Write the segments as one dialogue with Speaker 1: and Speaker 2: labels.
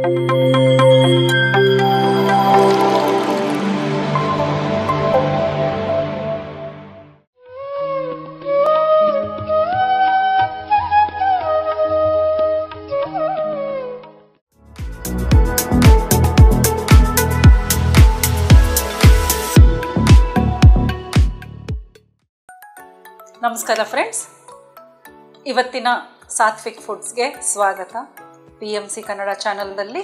Speaker 1: ನಮಸ್ಕಾರ ಫ್ರೆಂಡ್ಸ್, ಇವತ್ತಿನ ಸಾತ್ವಿಕ್ ಫುಡ್ಸ್ಗೆ ಸ್ವಾಗತ. PMC ಕನ್ನಡ ಚಾನಲ್ನಲ್ಲಿ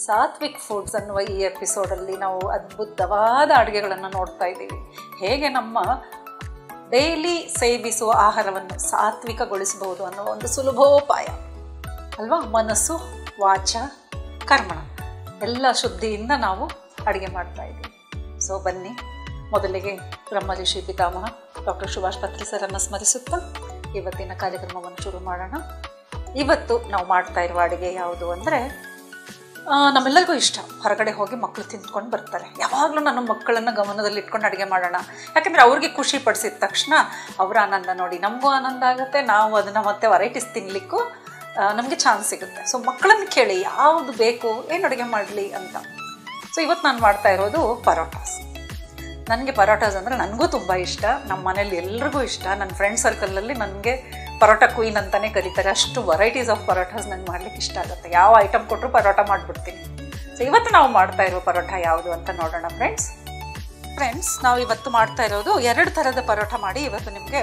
Speaker 1: ಸಾತ್ವಿಕ್ ಫುಡ್ಸ್ ಅನ್ನುವ ಈ ಎಪಿಸೋಡಲ್ಲಿ ನಾವು ಅದ್ಭುತವಾದ ಅಡುಗೆಗಳನ್ನು ನೋಡ್ತಾ ಇದ್ದೀವಿ. ಹೇಗೆ ನಮ್ಮ ಡೈಲಿ ಸೇವಿಸುವ ಆಹಾರವನ್ನು ಸಾತ್ವಿಕಗೊಳಿಸಬಹುದು ಅನ್ನೋ ಒಂದು ಸುಲಭೋಪಾಯ ಅಲ್ವಾ. ಮನಸ್ಸು, ವಾಚ, ಕರ್ಮಣ ಎಲ್ಲ ಶುದ್ಧಿಯಿಂದ ನಾವು ಅಡುಗೆ ಮಾಡ್ತಾ ಇದ್ದೀವಿ. ಸೊ ಬನ್ನಿ, ಮೊದಲಿಗೆ ಬ್ರಹ್ಮ ಋಷಿ ಪಿತಾಮಹ ಡಾಕ್ಟರ್ ಸುಭಾಷ್ ಪತ್ರಿ ಸರನ್ನು ಸ್ಮರಿಸುತ್ತಾ ಇವತ್ತಿನ ಕಾರ್ಯಕ್ರಮವನ್ನು ಶುರು ಮಾಡೋಣ. ಇವತ್ತು ನಾವು ಮಾಡ್ತಾ ಇರುವ ಅಡುಗೆ ಯಾವುದು ಅಂದರೆ, ನಮ್ಮೆಲ್ಲರಿಗೂ ಇಷ್ಟ ಹೊರಗಡೆ ಹೋಗಿ ಮಕ್ಕಳು ತಿಂದ್ಕೊಂಡು ಬರ್ತಾರೆ. ಯಾವಾಗಲೂ ನನ್ನ ಮಕ್ಕಳನ್ನು ಗಮನದಲ್ಲಿ ಇಟ್ಕೊಂಡು ಅಡುಗೆ ಮಾಡೋಣ, ಯಾಕೆಂದರೆ ಅವ್ರಿಗೆ ಖುಷಿ ಪಡಿಸಿದ ತಕ್ಷಣ ಅವರ ಆನಂದ ನೋಡಿ ನಮಗೂ ಆನಂದ ಆಗುತ್ತೆ, ನಾವು ಅದನ್ನು ಮತ್ತೆ ವೆರೈಟೀಸ್ ತಿನ್ನಲಿಕ್ಕೂ ನಮಗೆ ಚಾನ್ಸ್ ಸಿಗುತ್ತೆ. ಸೊ ಮಕ್ಕಳನ್ನು ಕೇಳಿ ಯಾವುದು ಬೇಕು, ಏನು ಅಡುಗೆ ಮಾಡಲಿ ಅಂತ. ಸೊ ಇವತ್ತು ನಾನು ಮಾಡ್ತಾ ಇರೋದು ಪರೋಟಾಸ್. ನನಗೆ ಪರೋಟಾಸ್ ಅಂದರೆ ನನಗೂ ತುಂಬ ಇಷ್ಟ, ನಮ್ಮ ಮನೇಲಿ ಎಲ್ರಿಗೂ ಇಷ್ಟ. ನನ್ನ ಫ್ರೆಂಡ್ ಸರ್ಕಲಲ್ಲಿ ನನಗೆ ಪರೋಟಾ ಕ್ವೀನ್ ಅಂತಲೇ ಕರೀತಾರೆ. ಅಷ್ಟು ವೆರೈಟೀಸ್ ಆಫ್ ಪರೋಟಾಸ್ ನನಗೆ ಮಾಡ್ಲಿಕ್ಕೆ ಇಷ್ಟ ಆಗುತ್ತೆ. ಯಾವ ಐಟಮ್ ಕೊಟ್ಟರು ಪರೋಟಾ ಮಾಡಿಬಿಡ್ತೀನಿ. ಸೊ ಇವತ್ತು ನಾವು ಮಾಡ್ತಾ ಇರೋ ಪರೋಟಾ ಯಾವುದು ಅಂತ ನೋಡೋಣ ಫ್ರೆಂಡ್ಸ್. ನಾವು ಇವತ್ತು ಮಾಡ್ತಾ ಇರೋದು 2 ಥರದ ಪರೋಟಾ ಮಾಡಿ ಇವತ್ತು ನಿಮಗೆ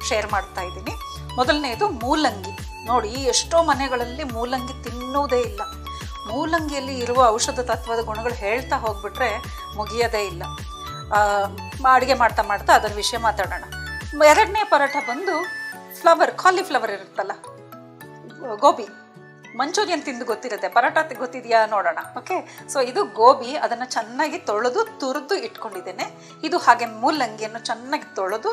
Speaker 1: ಶೇರ್ ಮಾಡ್ತಾ ಇದ್ದೀನಿ. ಮೊದಲನೇದು ಮೂಲಂಗಿ. ನೋಡಿ, ಎಷ್ಟೋ ಮನೆಗಳಲ್ಲಿ ಮೂಲಂಗಿ ತಿನ್ನೋದೇ ಇಲ್ಲ. ಮೂಲಂಗಿಯಲ್ಲಿ ಇರುವ ಔಷಧ ತತ್ವದ ಗುಣಗಳು ಹೇಳ್ತಾ ಹೋಗ್ಬಿಟ್ರೆ ಮುಗಿಯೋದೇ ಇಲ್ಲ. ಅಡುಗೆ ಮಾಡ್ತಾ ಮಾಡ್ತಾ ಅದರ ವಿಷಯ ಮಾತಾಡೋಣ. 2ನೇ ಪರೋಟ ಬಂದು ಕಾಲಿಫ್ಲವರ್ ಇರುತ್ತಲ್ಲ, ಗೋಬಿ. ಮಂಚೂರಿಯನ್ ತಿಂದು ಗೊತ್ತಿರುತ್ತೆ, ಪರೋಟ ಗೊತ್ತಿದೆಯಾ ನೋಡೋಣ. ಓಕೆ, ಸೊ ಇದು ಗೋಬಿ. ಅದನ್ನು ಚೆನ್ನಾಗಿ ತೊಳೆದು ತುರಿದು ಇಟ್ಕೊಂಡಿದ್ದೇನೆ. ಇದು ಹಾಗೆ ಮೂಲಂಗಿಯನ್ನು ಚೆನ್ನಾಗಿ ತೊಳೆದು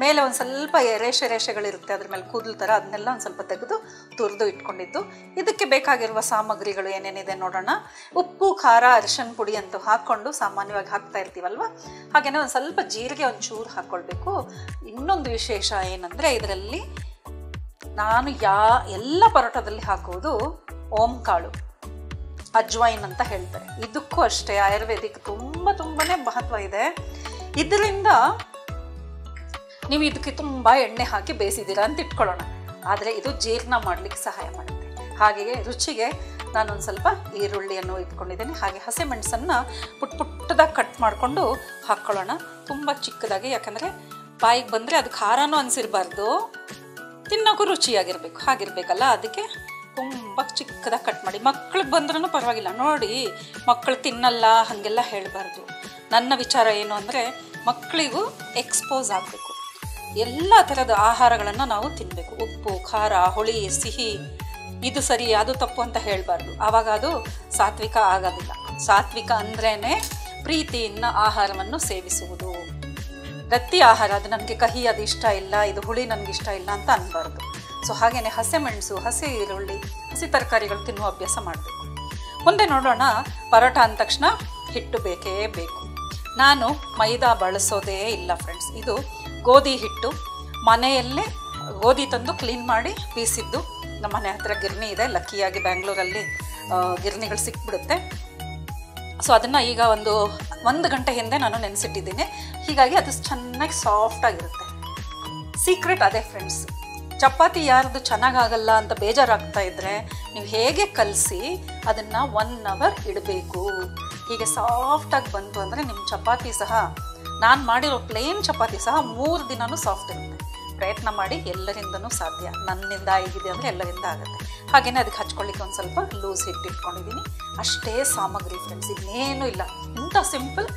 Speaker 1: ಮೇಲೆ ಒಂದು ಸ್ವಲ್ಪ ರೇಷೆಗಳಿರುತ್ತೆ, ಅದ್ರ ಮೇಲೆ ಕೂದಲು ಥರ, ಅದನ್ನೆಲ್ಲ ಒಂದು ಸ್ವಲ್ಪ ತೆಗೆದು ತುರಿದು ಇಟ್ಕೊಂಡಿದ್ದು. ಇದಕ್ಕೆ ಬೇಕಾಗಿರುವ ಸಾಮಗ್ರಿಗಳು ಏನೇನಿದೆ ನೋಡೋಣ. ಉಪ್ಪು, ಖಾರ, ಅರಿಶಿನ ಪುಡಿ ಅಂತೂ ಹಾಕ್ಕೊಂಡು ಸಾಮಾನ್ಯವಾಗಿ ಹಾಕ್ತಾ ಇರ್ತೀವಲ್ವ, ಹಾಗೆಯೇ ಒಂದು ಸ್ವಲ್ಪ ಜೀರಿಗೆ ಒಂಚೂರು ಹಾಕ್ಕೊಳ್ಬೇಕು. ಇನ್ನೊಂದು ವಿಶೇಷ ಏನಂದರೆ, ಇದರಲ್ಲಿ ನಾನು ಎಲ್ಲ ಪರೋಟದಲ್ಲಿ ಹಾಕುವುದು ಓಂ ಕಾಳು, ಅಜ್ವೈನ್ ಅಂತ ಹೇಳ್ತಾರೆ. ಇದಕ್ಕೂ ಅಷ್ಟೇ ಆಯುರ್ವೇದಿಕ್ ತುಂಬಾ ಮಹತ್ವ ಇದೆ. ಇದರಿಂದ ನೀವು ಇದಕ್ಕೆ ತುಂಬ ಎಣ್ಣೆ ಹಾಕಿ ಬೇಯಿಸಿದ್ದೀರಾ ಅಂತ ಇಟ್ಕೊಳ್ಳೋಣ, ಆದರೆ ಇದು ಜೀರ್ಣ ಮಾಡಲಿಕ್ಕೆ ಸಹಾಯ ಮಾಡುತ್ತೆ. ಹಾಗೆಯೇ ರುಚಿಗೆ ನಾನೊಂದು ಸ್ವಲ್ಪ ಈರುಳ್ಳಿಯನ್ನು ಇಟ್ಕೊಂಡಿದ್ದೀನಿ. ಹಾಗೆ ಹಸಿಮೆಣಸನ್ನು ಪುಟ್ಟದಾಗಿ ಕಟ್ ಮಾಡಿಕೊಂಡು ಹಾಕ್ಕೊಳ್ಳೋಣ, ತುಂಬ ಚಿಕ್ಕದಾಗಿ. ಯಾಕಂದರೆ ಬಾಯಿಗೆ ಬಂದರೆ ಅದು ಖಾರನೂ ಅನಿಸಿರಬಾರ್ದು, ತಿನ್ನೋಕ್ಕೂ ರುಚಿಯಾಗಿರಬೇಕು. ಹಾಗಿರ್ಬೇಕಲ್ಲ, ಅದಕ್ಕೆ ತುಂಬ ಚಿಕ್ಕದಾಗಿ ಕಟ್ ಮಾಡಿ. ಮಕ್ಳಿಗೆ ಬಂದ್ರೂ ಪರವಾಗಿಲ್ಲ. ನೋಡಿ, ಮಕ್ಕಳು ತಿನ್ನಲ್ಲ ಹಾಗೆಲ್ಲ ಹೇಳಬಾರ್ದು. ನನ್ನ ವಿಚಾರ ಏನು ಅಂದರೆ, ಮಕ್ಕಳಿಗೂ ಎಕ್ಸ್ಪೋಸ್ ಆಗಬೇಕು. ಎಲ್ಲ ಥರದ ಆಹಾರಗಳನ್ನು ನಾವು ತಿನ್ನಬೇಕು. ಉಪ್ಪು, ಖಾರ, ಹುಳಿ, ಸಿಹಿ, ಇದು ಸರಿ ಅದು ತಪ್ಪು ಅಂತ ಹೇಳಬಾರ್ದು. ಆವಾಗ ಅದು ಸಾತ್ವಿಕ ಆಗೋದಿಲ್ಲ. ಸಾತ್ವಿಕ ಅಂದ್ರೇ ಪ್ರೀತಿಯಿಂದ ಆಹಾರವನ್ನು ಸೇವಿಸುವುದು. ಗಟ್ಟಿ ಆಹಾರ, ಅದು ನನಗೆ ಕಹಿ ಅದು ಇಷ್ಟ ಇಲ್ಲ, ಇದು ಹುಳಿ ನನಗೆ ಇಷ್ಟ ಇಲ್ಲ ಅಂತ ಅನ್ಬಾರ್ದು. ಸೊ ಹಾಗೆಯೇ ಹಸಿಮೆಣಸು, ಹಸಿ ಈರುಳ್ಳಿ, ಹಸಿ ತರಕಾರಿಗಳು ತಿನ್ನುವ ಅಭ್ಯಾಸ ಮಾಡಬೇಕು. ಮುಂದೆ ನೋಡೋಣ. ಪರೋಟ ಅಂದ ತಕ್ಷಣ ಹಿಟ್ಟು ಬೇಕೇ ಬೇಕು. ನಾನು ಮೈದಾ ಬಳಸೋದೇ ಇಲ್ಲ ಫ್ರೆಂಡ್ಸ್. ಇದು ಗೋಧಿ ಹಿಟ್ಟು. ಮನೆಯಲ್ಲೇ ಗೋಧಿ ತಂದು ಕ್ಲೀನ್ ಮಾಡಿ ಬೀಸಿದ್ದು. ನಮ್ಮ ಮನೆ ಹತ್ರ ಗಿರ್ನಿ ಇದೆ, ಲಕ್ಕಿಯಾಗಿ ಬ್ಯಾಂಗ್ಳೂರಲ್ಲಿ ಗಿರ್ನಿಗಳು ಸಿಕ್ಬಿಡುತ್ತೆ. ಸೊ ಅದನ್ನು ಈಗ ಒಂದು ಗಂಟೆ ಹಿಂದೆ ನಾನು ನೆನೆಸಿಟ್ಟಿದ್ದೀನಿ. ಹೀಗಾಗಿ ಅದು ಚೆನ್ನಾಗಿ ಸಾಫ್ಟಾಗಿರುತ್ತೆ. ಸೀಕ್ರೆಟ್ ಅದೇ ಫ್ರೆಂಡ್ಸ್. ಚಪಾತಿ ಯಾರ್ದು ಚೆನ್ನಾಗಾಗಲ್ಲ ಅಂತ ಬೇಜಾರಾಗ್ತಾ ಇದ್ದರೆ ನೀವು ಹೇಗೆ ಕಲಸಿ ಅದನ್ನು 1 hour ಇಡಬೇಕು. ಹೀಗೆ ಸಾಫ್ಟಾಗಿ ಬಂತು ಅಂದರೆ ನಿಮ್ಮ ಚಪಾತಿ ಸಹ, ನಾನು ಮಾಡಿರೋ ಪ್ಲೇನ್ ಚಪಾತಿ ಸಹ 3 ದಿನವೂ ಸಾಫ್ಟ್ ಇರುತ್ತೆ. ಪ್ರಯತ್ನ ಮಾಡಿ, ಎಲ್ಲರಿಂದನೂ ಸಾಧ್ಯ. ನನ್ನಿಂದ ಆಗಿದೆ ಅಂದರೆ ಎಲ್ಲರಿಂದ ಆಗುತ್ತೆ. ಹಾಗೆಯೇ ಅದಕ್ಕೆ ಹಚ್ಕೊಳ್ಳಿಕ್ಕೆ ಒಂದು ಸ್ವಲ್ಪ ಲೂಸ್ ಹಿಟ್ಟು ಇಟ್ಕೊಂಡಿದ್ದೀನಿ. ಅಷ್ಟೇ ಸಾಮಗ್ರಿ ಫ್ರೆಂಡ್ಸ್, ಇನ್ನೇನೂ ಇಲ್ಲ. ಇಂಥ ಸಿಂಪಲ್,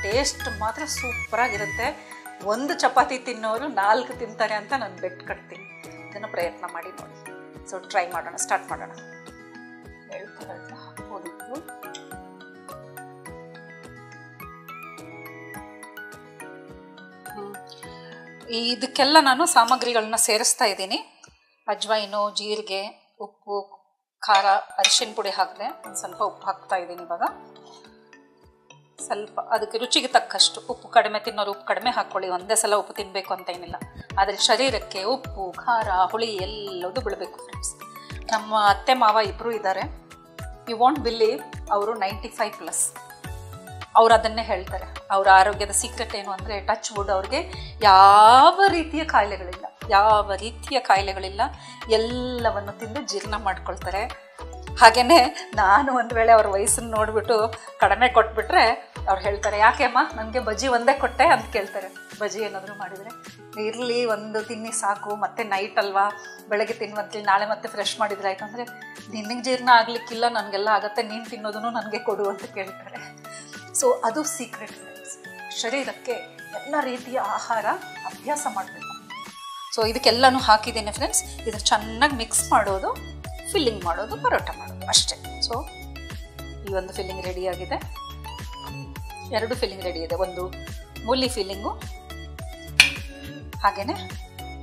Speaker 1: ಟೇಸ್ಟ್ ಮಾತ್ರ ಸೂಪರಾಗಿರುತ್ತೆ. 1 ಚಪಾತಿ ತಿನ್ನೋರು 4 ತಿಂತಾರೆ ಅಂತ ನಾನು ಬೆಟ್ ಕಟ್ತೀನಿ. ಇದನ್ನು ಪ್ರಯತ್ನ ಮಾಡಿ ನೋಡಿ. ಸೊ ಟ್ರೈ ಮಾಡೋಣ, ಸ್ಟಾರ್ಟ್ ಮಾಡೋಣ. ಹಾಕ್ಬೋದಿತ್ತು. ಇದಕ್ಕೆಲ್ಲ ನಾನು ಸಾಮಗ್ರಿಗಳನ್ನ ಸೇರಿಸ್ತಾ ಇದ್ದೀನಿ. ಅಜ್ವೈನು, ಜೀರಿಗೆ, ಉಪ್ಪು, ಖಾರ, ಅರಿಶಿನ ಪುಡಿ ಹಾಕಿದೆ. ಒಂದು ಸ್ವಲ್ಪ ಉಪ್ಪು ಹಾಕ್ತಾ ಇದ್ದೀನಿ. ಇವಾಗ ಸ್ವಲ್ಪ ಅದಕ್ಕೆ ರುಚಿಗೆ ತಕ್ಕಷ್ಟು ಉಪ್ಪು. ಕಡಿಮೆ ತಿನ್ನೋರು ಉಪ್ಪು ಕಡಿಮೆ ಹಾಕ್ಕೊಳ್ಳಿ, ಒಂದೇ ಸಲ ಉಪ್ಪು ತಿನ್ನಬೇಕು ಅಂತ ಏನಿಲ್ಲ. ಆದರೆ ಶರೀರಕ್ಕೆ ಉಪ್ಪು, ಖಾರ, ಹುಳಿ ಎಲ್ಲದೂ ಬಿಡಬೇಕು ಫ್ರೆಂಡ್ಸ್. ನಮ್ಮ ಅತ್ತೆ ಮಾವ ಇಬ್ಬರು ಇದ್ದಾರೆ. ಯು ವಾಂಟ್ ಬಿಲೀವ್, ಅವರು 95+. ಅವ್ರು ಅದನ್ನೇ ಹೇಳ್ತಾರೆ. ಅವರ ಆರೋಗ್ಯದ ಸೀಕ್ರೆಟ್ ಏನು ಅಂದರೆ, ಟಚ್ ವುಡ್, ಅವ್ರಿಗೆ ಯಾವ ರೀತಿಯ ಕಾಯಿಲೆಗಳಿಲ್ಲ, ಎಲ್ಲವನ್ನು ತಿಂದು ಜೀರ್ಣ ಮಾಡ್ಕೊಳ್ತಾರೆ. ಹಾಗೆಯೇ ನಾನು ಒಂದು ವೇಳೆ ಅವ್ರ ವಯಸ್ಸನ್ನು ನೋಡಿಬಿಟ್ಟು ಕಡಿಮೆ ಕೊಟ್ಬಿಟ್ರೆ ಅವ್ರು ಹೇಳ್ತಾರೆ, ಯಾಕೆ ಅಮ್ಮ ನನಗೆ ಬಜ್ಜಿ ಒಂದೇ ಕೊಟ್ಟೆ ಅಂತ ಕೇಳ್ತಾರೆ. ಬಜ್ಜಿ ಏನಾದರೂ ಮಾಡಿದರೆ ಇರಲಿ, ಒಂದು ತಿನ್ನಿ ಸಾಕು, ಮತ್ತೆ ನೈಟ್ ಅಲ್ವಾ, ಬೆಳಗ್ಗೆ ತಿನ್ನುವಂತೇಳಿ ನಾಳೆ ಮತ್ತೆ ಫ್ರೆಶ್ ಮಾಡಿದ್ರೆ ಆಯಿತು. ಅಂದರೆ ನಿನಗೆ ಜೀರ್ಣ ಆಗಲಿಕ್ಕಿಲ್ಲ, ನನಗೆಲ್ಲ ಆಗುತ್ತೆ, ನೀನು ತಿನ್ನೋದನ್ನು ನನಗೆ ಕೊಡು ಅಂತ ಕೇಳ್ತಾರೆ. ಸೊ ಅದು ಸೀಕ್ರೆಟ್ ಫ್ರೆಂಡ್ಸ್. ಶರೀರಕ್ಕೆ ಎಲ್ಲ ರೀತಿಯ ಆಹಾರ ಅಭ್ಯಾಸ ಮಾಡಬೇಕು. ಸೊ ಇದಕ್ಕೆಲ್ಲನೂ ಹಾಕಿದ್ದೇನೆ ಫ್ರೆಂಡ್ಸ್. ಇದು ಚೆನ್ನಾಗಿ ಮಿಕ್ಸ್ ಮಾಡೋದು, ಫಿಲ್ಲಿಂಗ್ ಮಾಡೋದು, ಪರೋಟ ಮಾಡೋದು ಅಷ್ಟೇ. ಸೊ ಈ ಒಂದು ಫಿಲ್ಲಿಂಗ್ ರೆಡಿಯಾಗಿದೆ, 2 ಫಿಲ್ಲಿಂಗ್ ರೆಡಿ ಇದೆ. ಒಂದು ಮೂಲಿ ಫಿಲ್ಲಿಂಗು, ಹಾಗೆಯೇ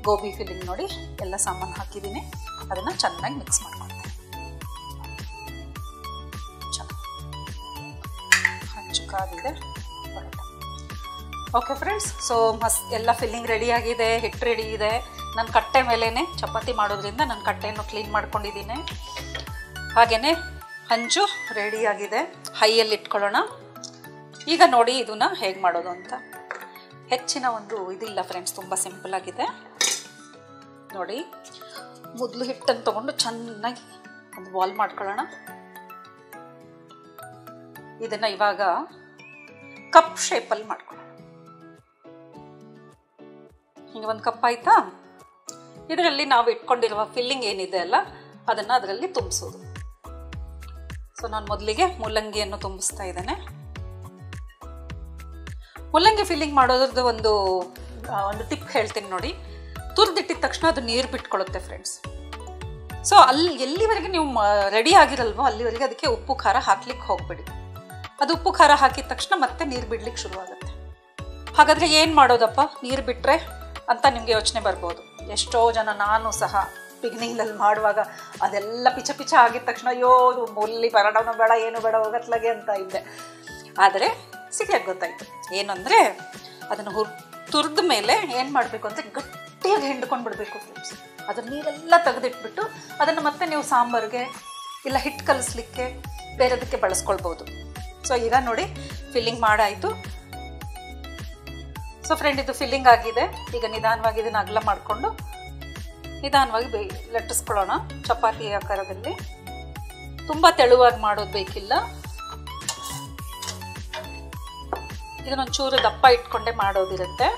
Speaker 1: ಗೋಬಿ ಫಿಲ್ಲಿಂಗ್. ನೋಡಿ ಎಲ್ಲ ಸಾಮಾನು ಹಾಕಿದ್ದೀನಿ, ಅದನ್ನು ಚೆನ್ನಾಗಿ ಮಿಕ್ಸ್ ಮಾಡ್ಕೊಳ್ತೀನಿ. ಹಂಚುಕಾಗಿದೆ ಪರೋಟ. ಓಕೆ ಫ್ರೆಂಡ್ಸ್, ಸೊ ಎಲ್ಲ ಫಿಲ್ಲಿಂಗ್ ರೆಡಿಯಾಗಿದೆ, ಹಿಟ್ಟು ರೆಡಿ ಇದೆ. ನಾನು ಕಟ್ಟೆ ಮೇಲೇ ಚಪಾತಿ ಮಾಡೋದ್ರಿಂದ ನಾನು ಕಟ್ಟೆಯನ್ನು ಕ್ಲೀನ್ ಮಾಡ್ಕೊಂಡಿದ್ದೀನಿ. ಹಾಗೆಯೇ ಹಂಚು ರೆಡಿಯಾಗಿದೆ, ಹೈಯಲ್ಲಿ ಇಟ್ಕೊಳ್ಳೋಣ. ಈಗ ನೋಡಿ ಇದನ್ನು ಹೇಗೆ ಮಾಡೋದು ಅಂತ. ಹೆಚ್ಚಿನ ಒಂದು ಇದಿಲ್ಲ ಫ್ರೆಂಡ್ಸ್, ತುಂಬ ಸಿಂಪಲ್ ಆಗಿದೆ. ನೋಡಿ, ಮೊದಲು ಹಿಟ್ಟನ್ನು ತೊಗೊಂಡು ಚೆನ್ನಾಗಿ ಒಂದು ಬಾಲ್ ಮಾಡ್ಕೊಳ್ಳೋಣ. ಇದನ್ನು ಇವಾಗ ಕಪ್ ಶೇಪಲ್ಲಿ ಮಾಡ್ಕೊಳ್ಳೋಣ. ಹಿಂಗೆ ಒಂದು ಕಪ್ ಆಯಿತಾ? ಇದರಲ್ಲಿ ನಾವು ಇಟ್ಕೊಂಡಿರುವ ಫಿಲ್ಲಿಂಗ್ ಏನಿದೆ ಅಲ್ಲ, ಅದನ್ನು ಅದರಲ್ಲಿ ತುಂಬಿಸೋದು. ಸೊ ನಾನು ಮೊದಲಿಗೆ ಮೂಲಂಗಿಯನ್ನು ತುಂಬಿಸ್ತಾ ಇದ್ದೇನೆ. ಮೂಲಂಗಿ ಫಿಲ್ಲಿಂಗ್ ಮಾಡೋದ್ರದ್ದು ಒಂದು ಟಿಪ್ ಹೇಳ್ತೀನಿ ನೋಡಿ. ತುರಿದಿಟ್ಟಿದ ತಕ್ಷಣ ಅದು ನೀರು ಬಿಟ್ಕೊಳ್ಳುತ್ತೆ ಫ್ರೆಂಡ್ಸ್. ಸೊ ಎಲ್ಲಿವರೆಗೆ ನೀವು ರೆಡಿ ಆಗಿರಲ್ವೋ ಅಲ್ಲಿವರೆಗೆ ಅದಕ್ಕೆ ಉಪ್ಪು ಖಾರ ಹಾಕ್ಲಿಕ್ಕೆ ಹೋಗ್ಬೇಡಿ. ಅದು ಉಪ್ಪು ಖಾರ ಹಾಕಿದ ತಕ್ಷಣ ಮತ್ತೆ ನೀರು ಬಿಡ್ಲಿಕ್ಕೆ ಶುರುವಾಗುತ್ತೆ. ಹಾಗಾದರೆ ಏನು ಮಾಡೋದಪ್ಪ ನೀರು ಬಿಟ್ಟರೆ ಅಂತ ನಿಮಗೆ ಯೋಚನೆ ಬರ್ಬೋದು. ಎಷ್ಟೋ ಜನ, ನಾನು ಸಹ ಬಿಗಿನಿಂಗಲ್ಲಿ ಮಾಡುವಾಗ ಅದೆಲ್ಲ ಪಿಚ ಪಿಚ ಆಗಿದ ತಕ್ಷಣ ಅಯ್ಯೋ ಮುಲ್ಲಿ ಪರೋಟನೂ ಬೇಡ, ಏನು ಬೇಡ, ಹೋಗತ್ಲಾಗೆ ಅಂತ ಇದ್ದೆ. ಆದರೆ ಸಿಟಿಯಾಗಿ ಗೊತ್ತಾಯಿತು ಏನು ಅಂದರೆ, ಅದನ್ನು ತುರಿದ ಮೇಲೆ ಏನು ಮಾಡಬೇಕು ಅಂದರೆ ಗಟ್ಟಿಯಾಗಿ ಹಿಂಡ್ಕೊಂಡು ಬಿಡಬೇಕು ಫ್ರೆಂಡ್ಸ್. ಅದ್ರ ನೀರೆಲ್ಲ ತೆಗೆದಿಟ್ಬಿಟ್ಟು ಅದನ್ನು ಮತ್ತೆ ನೀವು ಸಾಂಬಾರಿಗೆ ಇಲ್ಲ ಹಿಟ್ಟು ಕಲಿಸ್ಲಿಕ್ಕೆ ಬೇರೆದಕ್ಕೆ ಬಳಸ್ಕೊಳ್ಬೋದು. ಸೊ ಈಗ ನೋಡಿ ಫಿಲ್ಲಿಂಗ್ ಮಾಡಾಯಿತು. ಸೊ ಫ್ರೆಂಡ್, ಇದು ಫಿಲ್ಲಿಂಗ್ ಆಗಿದೆ. ಈಗ ನಿಧಾನವಾಗಿ ಇದನ್ನು ಅಗಲ ಮಾಡಿಕೊಂಡು ನಿಧಾನವಾಗಿ ಲಟ್ಟಿಸ್ಕೊಳ್ಳೋಣ ಚಪಾತಿ ಆಕಾರದಲ್ಲಿ. ತುಂಬ ತೆಳುವಾಗಿ ಮಾಡೋದು ಬೇಕಿಲ್ಲ. ಇದನ್ನೊಂಚೂರು ದಪ್ಪ ಇಟ್ಕೊಂಡೆ ಮಾಡೋದಿರುತ್ತೆ.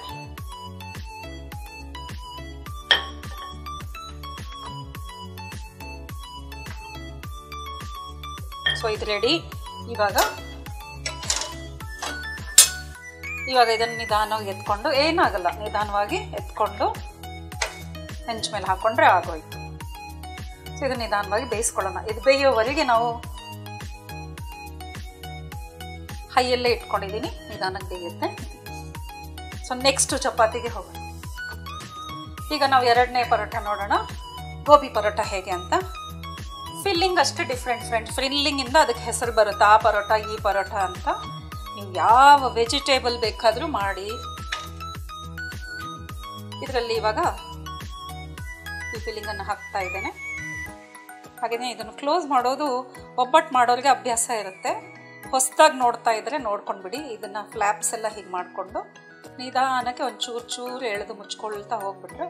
Speaker 1: ಸೊ ಇದು ರೆಡಿ. ಇವಾಗ ಇದನ್ನು ನಿಧಾನವಾಗಿ ಎತ್ಕೊಂಡು, ಏನಾಗಲ್ಲ, ನಿಧಾನವಾಗಿ ಎತ್ಕೊಂಡು ಹೆಂಚು ಮೇಲೆ ಹಾಕೊಂಡ್ರೆ ಆಗೋಯ್ತು. ಸೊ ಇದು ನಿಧಾನವಾಗಿ ಬೇಯಿಸ್ಕೊಳ್ಳೋಣ. ಇದು ಬೇಯೋವರೆಗೆ ನಾವು ಹೈಯಲ್ಲೇ ಇಟ್ಕೊಂಡಿದ್ದೀನಿ, ನಿಧಾನಕ್ಕೆ ಬೇಯುತ್ತೆ. ಸೊ ನೆಕ್ಸ್ಟ್ ಚಪಾತಿಗೆ ಹೋಗೋಣ. ಈಗ ನಾವು 2ನೇ ಪರೋಟ ನೋಡೋಣ, ಗೋಬಿ ಪರೋಟ ಹೇಗೆ ಅಂತ. ಫಿಲ್ಲಿಂಗ್ ಅಷ್ಟೇ ಡಿಫ್ರೆಂಟ್ ಫ್ರೆಂಡ್ಸ್. ಫಿಲ್ಲಿಂಗಿಂದ ಅದಕ್ಕೆ ಹೆಸರು ಬರುತ್ತೆ, ಆ ಪರೋಟ ಈ ಪರೋಟ ಅಂತ. ನೀವು ಯಾವ ವೆಜಿಟೇಬಲ್ ಬೇಕಾದರೂ ಮಾಡಿ. ಇದರಲ್ಲಿ ಇವಾಗ ಈ ಫಿಲ್ಲಿಂಗನ್ನು ಹಾಕ್ತಾ ಇದ್ದೇನೆ. ಹಾಗೆಯೇ ಇದನ್ನು ಕ್ಲೋಸ್ ಮಾಡೋದು ಒಬ್ಬಟ್ಟು ಮಾಡೋರಿಗೆ ಅಭ್ಯಾಸ ಇರುತ್ತೆ. ಹೊಸದಾಗಿ ನೋಡ್ತಾ ಇದ್ದರೆ ನೋಡ್ಕೊಂಡ್ಬಿಡಿ. ಇದನ್ನು ಫ್ಲ್ಯಾಪ್ಸ್ ಎಲ್ಲ ಹೀಗೆ ಮಾಡಿಕೊಂಡು ನಿಧಾನಕ್ಕೆ ಒಂದು ಚೂರು ಎಳೆದು ಮುಚ್ಕೊಳ್ತಾ ಹೋಗ್ಬಿಟ್ರೆ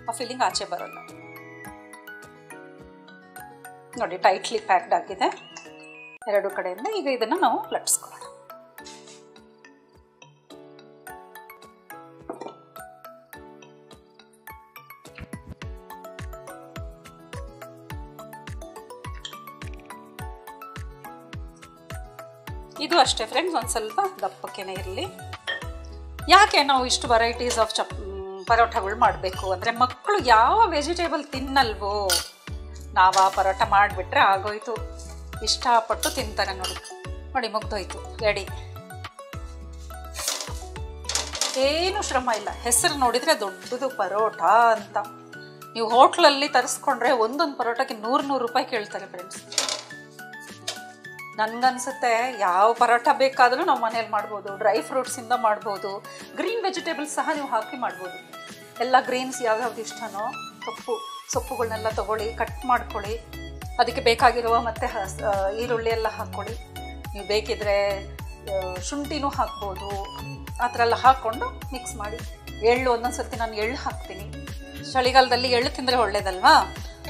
Speaker 1: ಆ ಫಿಲ್ಲಿಂಗ್ ಆಚೆ ಬರೋಲ್ಲ. ನೋಡಿ, ಟೈಟ್ಲಿ ಪ್ಯಾಕ್ಡ್ ಆಗಿದೆ 2 ಕಡೆಯಿಂದ. ಈಗ ಇದನ್ನು ನಾವು ಲಟ್ಟಿಸ್ಕೊಳ್ಳೋಣ. ಇದು ಅಷ್ಟೇ ಫ್ರೆಂಡ್ಸ್, ಒಂದು ಸ್ವಲ್ಪ ದಪ್ಪಕ್ಕೇನೆ ಇರಲಿ. ಯಾಕೆ ನಾವು ಇಷ್ಟು ವೆರೈಟೀಸ್ ಆಫ್ ಪರೋಟಗಳು ಮಾಡಬೇಕು ಅಂದರೆ, ಮಕ್ಕಳು ಯಾವ ವೆಜಿಟೇಬಲ್ ತಿನ್ನಲ್ವೋ ನಾವು ಆ ಪರೋಟ ಮಾಡಿಬಿಟ್ರೆ ಆಗೋಯ್ತು, ಇಷ್ಟಪಟ್ಟು ತಿಂತಾರೆ. ನೋಡಿ ಮುಗ್ದೋಯ್ತು, ರೆಡಿ. ಏನು ಶ್ರಮ ಇಲ್ಲ. ಹೆಸರು ನೋಡಿದರೆ ದೊಡ್ಡದು ಪರೋಟ ಅಂತ. ನೀವು ಹೋಟ್ಲಲ್ಲಿ ತರಿಸ್ಕೊಂಡ್ರೆ ಒಂದೊಂದು ಪರೋಟಕ್ಕೆ 100 ರೂಪಾಯಿ ಕೇಳ್ತಾರೆ ಫ್ರೆಂಡ್ಸ್. ನನಗನ್ಸುತ್ತೆ ಯಾವ ಪರೋಟ ಬೇಕಾದರೂ ನಾವು ಮನೇಲಿ ಮಾಡ್ಬೋದು. ಡ್ರೈ ಫ್ರೂಟ್ಸಿಂದ ಮಾಡ್ಬೋದು, ಗ್ರೀನ್ ವೆಜಿಟೇಬಲ್ಸ್ ಸಹ ನೀವು ಹಾಕಿ ಮಾಡ್ಬೋದು. ಎಲ್ಲ ಗ್ರೀನ್ಸ್ ಯಾವ್ಯಾವ್ದು ಇಷ್ಟನೋ ಸೊಪ್ಪುಗಳನ್ನೆಲ್ಲ ತೊಗೊಳ್ಳಿ, ಕಟ್ ಮಾಡ್ಕೊಳ್ಳಿ, ಅದಕ್ಕೆ ಬೇಕಾಗಿರುವ ಮತ್ತು ಈರುಳ್ಳಿ ಎಲ್ಲ ಹಾಕ್ಕೊಡಿ. ನೀವು ಬೇಕಿದ್ರೆ ಶುಂಠಿನೂ ಹಾಕ್ಬೋದು. ಆ ಥರ ಎಲ್ಲ ಹಾಕ್ಕೊಂಡು ಮಿಕ್ಸ್ ಮಾಡಿ. ಎಳ್ಳು ಒಂದೊಂದು ಸರ್ತಿ ನಾನು ಎಳ್ಳು ಹಾಕ್ತೀನಿ. ಚಳಿಗಾಲದಲ್ಲಿ ಎಳ್ಳು ತಿಂದರೆ ಒಳ್ಳೇದಲ್ವಾ,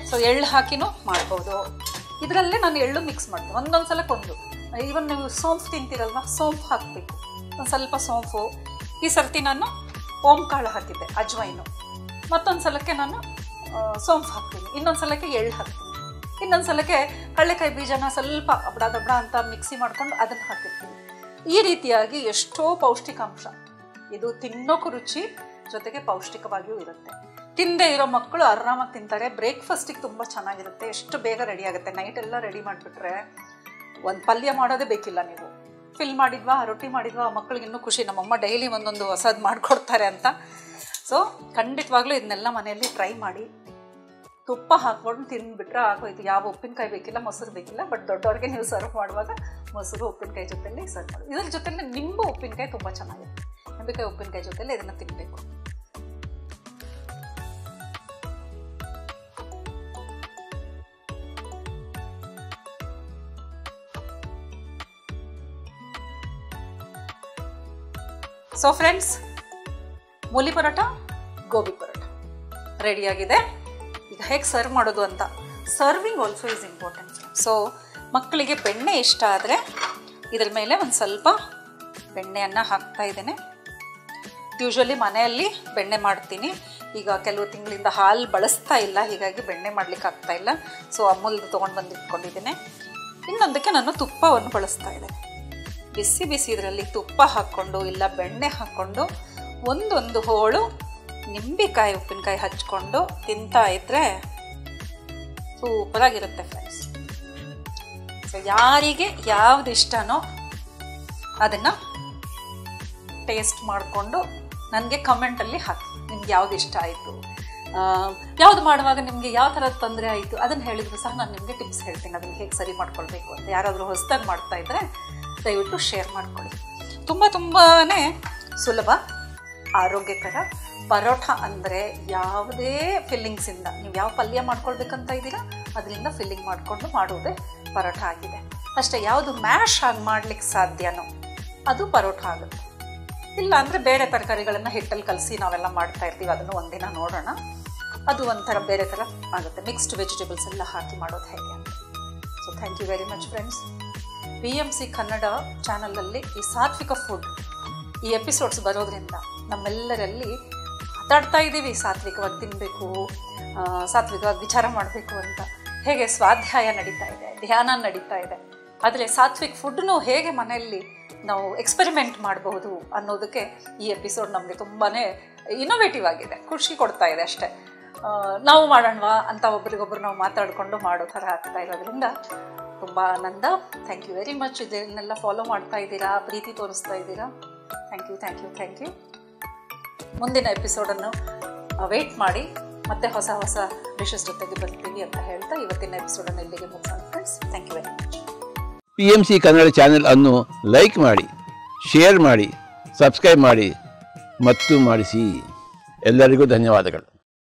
Speaker 1: ಸೊ ಎಳ್ಳು ಹಾಕಿನೂ ಮಾಡ್ಬೋದು. ಇದರಲ್ಲೇ ನಾನು ಎಳ್ಳು ಮಿಕ್ಸ್ ಮಾಡ್ತೀನಿ. ಒಂದೊಂದು ಸಲಕ್ಕೊಂದು. ಈವನ್ ನೀವು ಸೋಂಪು ತಿಂತೀರಲ್ವ, ಸೋಂಪು ಹಾಕಬೇಕು. ಒಂದು ಸ್ವಲ್ಪ ಸೋಂಪು. ಈ ಸರ್ತಿ ನಾನು ಓಂ ಕಾಳು ಹಾಕಿದ್ದೆ, ಅಜ್ವೈನು. ಮತ್ತೊಂದು ಸಲಕ್ಕೆ ನಾನು ಸೋಂಪು ಹಾಕ್ತೀನಿ, ಇನ್ನೊಂದು ಸಲಕ್ಕೆ ಎಳ್ಳು ಹಾಕ್ತೀನಿ, ಇನ್ನೊಂದು ಸಲಕ್ಕೆ ಕಡಲೆಕಾಯಿ ಬೀಜನ ಸ್ವಲ್ಪ ಅಬ್ಡ ದಬ್ಡ ಅಂತ ಮಿಕ್ಸಿ ಮಾಡ್ಕೊಂಡು ಅದನ್ನು ಹಾಕಿರ್ತೀನಿ. ಈ ರೀತಿಯಾಗಿ ಎಷ್ಟೋ ಪೌಷ್ಟಿಕಾಂಶ. ಇದು ತಿನ್ನೋಕ್ಕೂ ರುಚಿ, ಜೊತೆಗೆ ಪೌಷ್ಟಿಕವಾಗಿಯೂ ಇರುತ್ತೆ. ತಿಂದೇ ಇರೋ ಮಕ್ಕಳು ಆರಾಮಾಗಿ ತಿಂತಾರೆ. ಬ್ರೇಕ್ಫಾಸ್ಟಿಗೆ ತುಂಬ ಚೆನ್ನಾಗಿರುತ್ತೆ. ಎಷ್ಟು ಬೇಗ ರೆಡಿ ಆಗುತ್ತೆ. ನೈಟೆಲ್ಲ ರೆಡಿ ಮಾಡಿಬಿಟ್ರೆ ಒಂದು ಪಲ್ಯ ಮಾಡೋದೇ ಬೇಕಿಲ್ಲ. ನೀವು ಫಿಲ್ ಮಾಡಿದ್ವಾ, ರೊಟ್ಟಿ ಮಾಡಿದ್ವಾ, ಮಕ್ಕಳಿಗೆ ಇನ್ನೂ ಖುಷಿ. ನಮ್ಮಮ್ಮ ಡೈಲಿ ಒಂದೊಂದು ಹೊಸದು ಮಾಡಿಕೊಡ್ತಾರೆ ಅಂತ. ಸೊ ಖಂಡಿತವಾಗ್ಲೂ ಇದನ್ನೆಲ್ಲ ಮನೆಯಲ್ಲಿ ಟ್ರೈ ಮಾಡಿ. ತುಪ್ಪ ಹಾಕ್ಕೊಂಡು ತಿಂದುಬಿಟ್ರೆ ಆಗೋಯ್ತು. ಯಾವ ಉಪ್ಪಿನಕಾಯಿ ಬೇಕಿಲ್ಲ, ಮೊಸರು ಬೇಕಿಲ್ಲ. ಬಟ್ ದೊಡ್ಡವ್ರಿಗೆ ನೀವು ಸರ್ವ್ ಮಾಡುವಾಗ ಮೊಸರು ಉಪ್ಪಿನಕಾಯಿ ಜೊತೆಲಿ ಸರ್ವ್ ಮಾಡಿ. ಇದರ ಜೊತೆಲಿ ನಿಂಬು ಉಪ್ಪಿನಕಾಯಿ ತುಂಬ ಚೆನ್ನಾಗಿರುತ್ತೆ. ನಿಂಬೆಕಾಯಿ ಉಪ್ಪಿನಕಾಯಿ ಜೊತೆಲಿ ಇದನ್ನು ತಿನ್ನಬೇಕು. ಸೊ ಫ್ರೆಂಡ್ಸ್, ಮೂಲಿ ಪರೋಟ, ಗೋಬಿ ಪರೋಟ ರೆಡಿಯಾಗಿದೆ. ಈಗ ಹೇಗೆ ಸರ್ವ್ ಮಾಡೋದು ಅಂತ. Serving also is important. So ಮಕ್ಕಳಿಗೆ ಬೆಣ್ಣೆ ಇಷ್ಟ ಆದರೆ ಇದ್ರ ಮೇಲೆ ಒಂದು ಸ್ವಲ್ಪ ಬೆಣ್ಣೆಯನ್ನು ಹಾಕ್ತಾ ಇದ್ದೇನೆ. ಯೂಶ್ವಲಿ ಮನೆಯಲ್ಲಿ ಬೆಣ್ಣೆ ಮಾಡ್ತೀನಿ. ಈಗ ಕೆಲವು ತಿಂಗಳಿಂದ ಹಾಲು ಬಳಸ್ತಾ ಇಲ್ಲ, ಹೀಗಾಗಿ ಬೆಣ್ಣೆ ಮಾಡಲಿಕ್ಕೆ ಆಗ್ತಾ ಇಲ್ಲ. ಸೊ ಅಮೂಲ್ದು ತೊಗೊಂಡು ಬಂದು ಇಟ್ಕೊಂಡಿದ್ದೇನೆ. ಇನ್ನೊಂದಕ್ಕೆ ನಾನು ತುಪ್ಪವನ್ನು ಬಳಸ್ತಾ ಇದ್ದೇನೆ. ಬಿಸಿ ಬಿಸಿ ಇದರಲ್ಲಿ ತುಪ್ಪ ಹಾಕ್ಕೊಂಡು ಇಲ್ಲ ಬೆಣ್ಣೆ ಹಾಕ್ಕೊಂಡು ಒಂದೊಂದು ಹೋಳು ನಿಂಬೆಕಾಯಿ ಉಪ್ಪಿನಕಾಯಿ ಹಚ್ಕೊಂಡು ತಿಂತಾ ಇದ್ದರೆ ಸೂಪರಾಗಿರುತ್ತೆ ಫ್ರೆಂಡ್ಸ್. ಸೊ ಯಾರಿಗೆ ಯಾವ್ದು ಇಷ್ಟನೋ ಅದನ್ನು ಟೇಸ್ಟ್ ಮಾಡಿಕೊಂಡು ನನಗೆ ಕಮೆಂಟಲ್ಲಿ ಹಾಕಿ. ನಿಮ್ಗೆ ಯಾವ್ದು ಇಷ್ಟ ಆಯಿತು, ಯಾವುದು ಮಾಡುವಾಗ ನಿಮಗೆ ಯಾವ ಥರದ ತೊಂದರೆ ಆಯಿತು ಅದನ್ನು ಹೇಳಿದ್ರು ಸಹ ನಾನು ನಿಮಗೆ ಟಿಪ್ಸ್ ಹೇಳ್ತೀನಿ. ಅದನ್ನು ಹೇಗೆ ಸರಿ ಮಾಡ್ಕೊಳ್ಬೇಕು ಅಂತ. ಯಾರಾದರೂ ಹೊಸದಾಗಿ ಮಾಡ್ತಾಯಿದ್ರೆ ದಯವಿಟ್ಟು ಶೇರ್ ಮಾಡ್ಕೊಳ್ಳಿ. ತುಂಬಾ ಸುಲಭ, ಆರೋಗ್ಯಕರ. ಪರೋಟ ಅಂದರೆ ಯಾವುದೇ ಫಿಲ್ಲಿಂಗ್ಸಿಂದ ನೀವು ಯಾವ ಪಲ್ಯ ಮಾಡ್ಕೊಳ್ಬೇಕಂತ ಇದ್ದೀರಾ ಅದರಿಂದ ಫಿಲ್ಲಿಂಗ್ ಮಾಡಿಕೊಂಡು ಮಾಡುವುದೇ ಪರೋಟ ಆಗಿದೆ ಅಷ್ಟೇ. ಯಾವುದು ಮ್ಯಾಶ್ ಆಗಿ ಮಾಡ್ಲಿಕ್ಕೆ ಸಾಧ್ಯನೋ ಅದು ಪರೋಟ ಆಗುತ್ತೆ. ಇಲ್ಲ ಅಂದರೆ ಬೇರೆ ತರಕಾರಿಗಳನ್ನು ಹಿಟ್ಟಲ್ಲಿ ಕಲಸಿ ನಾವೆಲ್ಲ ಮಾಡ್ತಾ ಇರ್ತೀವಿ, ಅದನ್ನು ಒಂದಿನ ನೋಡೋಣ. ಅದು ಒಂಥರ ಬೇರೆ ಥರ ಆಗುತ್ತೆ. ಮಿಕ್ಸ್ಡ್ ವೆಜಿಟೇಬಲ್ಸ್ ಎಲ್ಲ ಹಾಕಿ ಮಾಡೋದು ಹೇಗೆ ಅಂತ. So thank you very much friends. PMC Kannada ಚಾನಲಲ್ಲಿ ಈ ಸಾತ್ವಿಕ ಫುಡ್ ಈ ಎಪಿಸೋಡ್ಸ್ ಬರೋದ್ರಿಂದ ನಮ್ಮೆಲ್ಲರಲ್ಲಿ ಮಾತಾಡ್ತಾ ಇದ್ದೀವಿ. ಸಾತ್ವಿಕವಾಗಿ ತಿನ್ನಬೇಕು, ಸಾತ್ವಿಕವಾಗಿ ವಿಚಾರ ಮಾಡಬೇಕು ಅಂತ. ಹೇಗೆ ಸ್ವಾಧ್ಯಾಯ ನಡೀತಾ ಇದೆ, ಧ್ಯಾನ ನಡೀತಾ ಇದೆ. ಆದರೆ ಸಾತ್ವಿಕ್ ಫುಡ್ನು ಹೇಗೆ ಮನೆಯಲ್ಲಿ ನಾವು ಎಕ್ಸ್ಪೆರಿಮೆಂಟ್ ಮಾಡಬಹುದು ಅನ್ನೋದಕ್ಕೆ ಈ ಎಪಿಸೋಡ್ ನಮಗೆ ತುಂಬಾ ಇನೋವೇಟಿವ್ ಆಗಿದೆ, ಖುಷಿ ಕೊಡ್ತಾ ಇದೆ ಅಷ್ಟೇ. ನಾವು ಮಾಡೋಣವಾ ಅಂತ ಒಬ್ರಿಗೊಬ್ರು ನಾವು ಮಾತಾಡಿಕೊಂಡು ಮಾಡೋ ಥರ ಆಗ್ತಾ ಇರೋದ್ರಿಂದ ತುಂಬ ಆನಂದ. Thank you very much. ಇದನ್ನೆಲ್ಲ ಫಾಲೋ ಮಾಡ್ತಾ ಇದ್ದೀರಾ, ಪ್ರೀತಿ ತೋರಿಸ್ತಾ ಇದ್ದೀರಾ. Thank you. ಮುಂದಿನ ಎಪಿಸೋಡನ್ನು ವೇಟ್ ಮಾಡಿ. ಮತ್ತೆ ಹೊಸ ಡಿಶಸ್ ಜೊತೆಗೆ ಬರ್ತೀವಿ ಅಂತ ಹೇಳ್ತಾ ಇವತ್ತಿನ ಎಪಿಸೋಡನ್ನು ಇಲ್ಲಿಗೆ ಮುಗಿಸೋಣ friends. Thank you very much.
Speaker 2: PMC Kannada channel ಅನ್ನು ಲೈಕ್ ಮಾಡಿ, ಶೇರ್ ಮಾಡಿ, ಸಬ್ಸ್ಕ್ರೈಬ್ ಮಾಡಿ ಮತ್ತು ಮಾಡಿಸಿ. ಎಲ್ಲರಿಗೂ ಧನ್ಯವಾದಗಳು.